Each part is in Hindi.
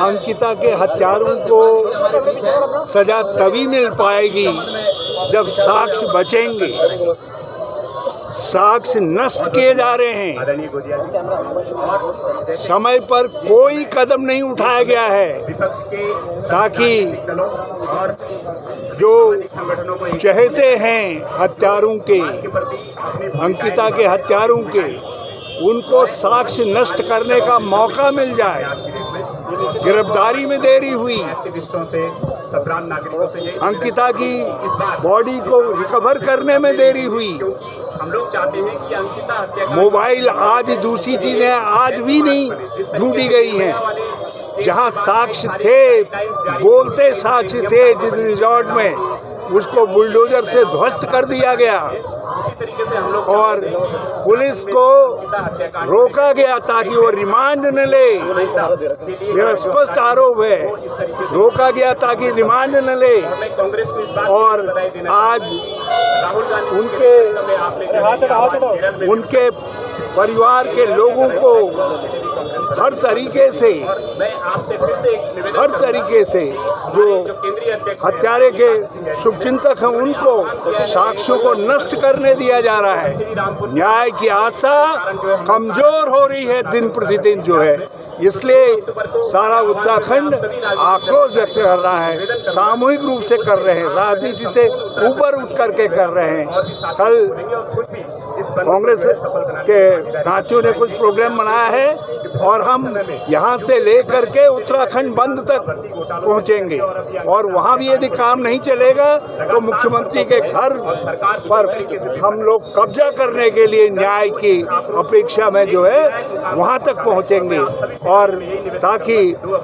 अंकिता के हत्यारों को सजा तभी मिल पाएगी जब साक्ष्य बचेंगे। साक्ष्य नष्ट किए जा रहे हैं, समय पर कोई कदम नहीं उठाया गया है ताकि जो चहेते हैं हत्यारों के, अंकिता के हत्यारों के, उनको साक्ष्य नष्ट करने का मौका मिल जाए। गिरफ्तारी में देरी हुई, अंकिता की बॉडी को रिकवर करने में देरी हुई। हम लोग चाहते हैं कि अंकिता हत्या, मोबाइल आज दूसरी चीजें आज भी नहीं ढूंढी गई हैं। जहां साक्ष्य थे, बोलते साक्ष्य थे जिस रिजॉर्ट में, उसको बुलडोजर से ध्वस्त कर दिया गया और पुलिस को रोका गया ताकि वो रिमांड न ले। मेरा स्पष्ट आरोप है, रोका गया ताकि रिमांड न ले। और आज उनके परिवार के लोगों को हर तरीके से जो हत्यारे के शुभचिंतक हैं उनको साक्ष्यों को नष्ट करने दिया जा रहा है। न्याय की आशा कमजोर हो रही है दिन प्रतिदिन जो है, इसलिए सारा उत्तराखंड आक्रोश व्यक्त कर रहा है, सामूहिक रूप से कर रहे हैं, राजनीति से ऊपर उठ करके कर रहे हैं। कल कांग्रेस के साथियों ने कुछ प्रोग्राम बनाया है और हम यहाँ से लेकर के उत्तराखंड बंद तक पहुँचेंगे और वहाँ भी यदि काम नहीं चलेगा तो मुख्यमंत्री के घर पर हम लोग कब्जा करने के लिए न्याय की अपेक्षा में जो है वहाँ तक पहुँचेंगे। और ताकि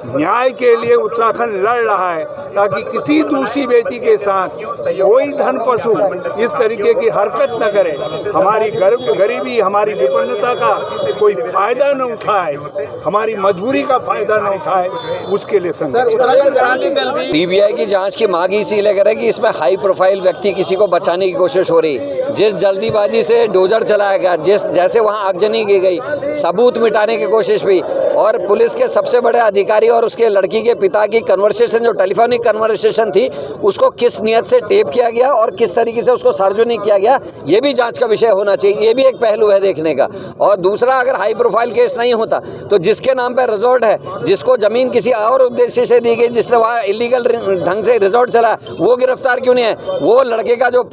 न्याय के लिए उत्तराखंड लड़ रहा है, ताकि किसी दूसरी बेटी के साथ कोई धन पशु इस तरीके की हरकत न करे, हमारी गरीबी, हमारी विपन्नता का कोई फायदा न उठाए, हमारी मजबूरी का फायदा न उठाए, उसके लिए सीबीआई की जांच की मांग इसीलिए करे कि इसमें हाई प्रोफाइल व्यक्ति किसी को बचाने की कोशिश हो रही। जिस जल्दीबाजी से डोजर चलाया गया, जैसे वहां आगजनी की गई, सबूत मिटाने की कोशिश भी, और पुलिस के सबसे बड़े अधिकारी और उसके लड़की के पिता की कन्वर्सेशन, जो टेलीफोनिक कन्वर्सेशन थी, उसको किस नियत से टेप किया गया और किस तरीके से उसको सार्वजनिक किया गया, ये भी जांच का विषय होना चाहिए। ये भी एक पहलू है देखने का। और दूसरा, अगर हाई प्रोफाइल केस नहीं होता तो जिसके नाम पर रिजॉर्ट है, जिसको जमीन किसी और उद्देश्य से दी गई, जिसने वहाँ इलीगल ढंग से रिजॉर्ट चला, वो गिरफ्तार क्यों नहीं है? वो लड़के का जो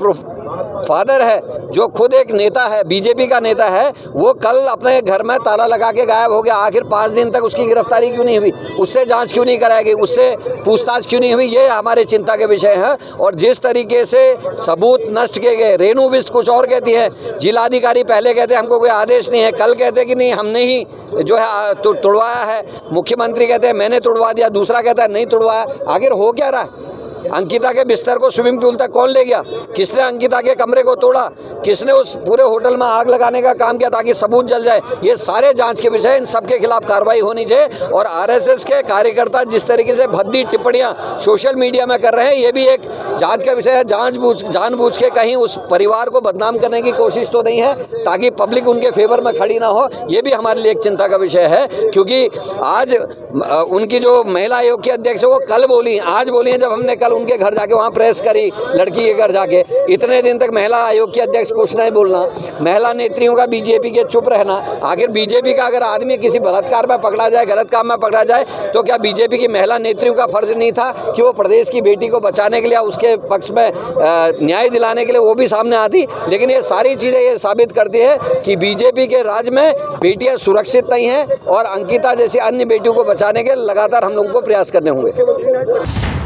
फादर है, जो खुद एक नेता है, बीजेपी का नेता है, वो कल अपने घर में ताला लगा के गायब हो गया। आखिर 5 दिन तक उसकी गिरफ्तारी क्यों नहीं हुई? उससे जांच क्यों नहीं कराई गई? उससे पूछताछ क्यों नहीं हुई? ये हमारे चिंता के विषय है। और जिस तरीके से सबूत नष्ट किए गए, रेणु बिष्ट कुछ और कहती है, जिलाधिकारी पहले कहते हैं हमको कोई आदेश नहीं है, कल कहते हैं कि नहीं हमने ही जो है तोड़वाया है, मुख्यमंत्री कहते हैं मैंने तोड़वा दिया, दूसरा कहता है नहीं तोड़वाया। आखिर हो क्या रहा है? अंकिता के बिस्तर को स्विमिंग पूल तक कौन ले गया? किसने अंकिता के कमरे को तोड़ा? किसने उस पूरे होटल में आग लगाने का काम किया ताकि सबूत जल जाए? ये सारे जांच के विषय, इन सबके खिलाफ कार्रवाई होनी चाहिए। और आरएसएस के कार्यकर्ता जिस तरीके से भद्दी टिप्पणियां सोशल मीडिया में कर रहे हैं, ये भी एक जांच का विषय है। जानबूझ के कहीं उस परिवार को बदनाम करने की कोशिश तो नहीं है ताकि पब्लिक उनके फेवर में खड़ी ना हो, ये भी हमारे लिए एक चिंता का विषय है। क्योंकि आज उनकी जो महिला आयोग की अध्यक्ष है वो कल बोली, आज बोली है, जब हमने कल उनके घर जाके वहाँ प्रेस करी, लड़की के घर जाके, इतने दिन तक महिला आयोग की अध्यक्ष कुछ नहीं बोलना, महिला नेत्रियों का बीजेपी के चुप रहना। आखिर बीजेपी का अगर आदमी किसी बलात्कार में पकड़ा जाए, गलत काम में पकड़ा जाए, तो क्या बीजेपी की महिला नेत्रियों का फर्ज नहीं था कि वो प्रदेश की बेटी को बचाने के लिए, उसके पक्ष में न्याय दिलाने के लिए वो भी सामने आती? लेकिन ये सारी चीज़ें ये साबित करती है कि बीजेपी के राज में बेटियां सुरक्षित नहीं हैं और अंकिता जैसी अन्य बेटियों को बचाने के लगातार हम लोगों को प्रयास करने होंगे।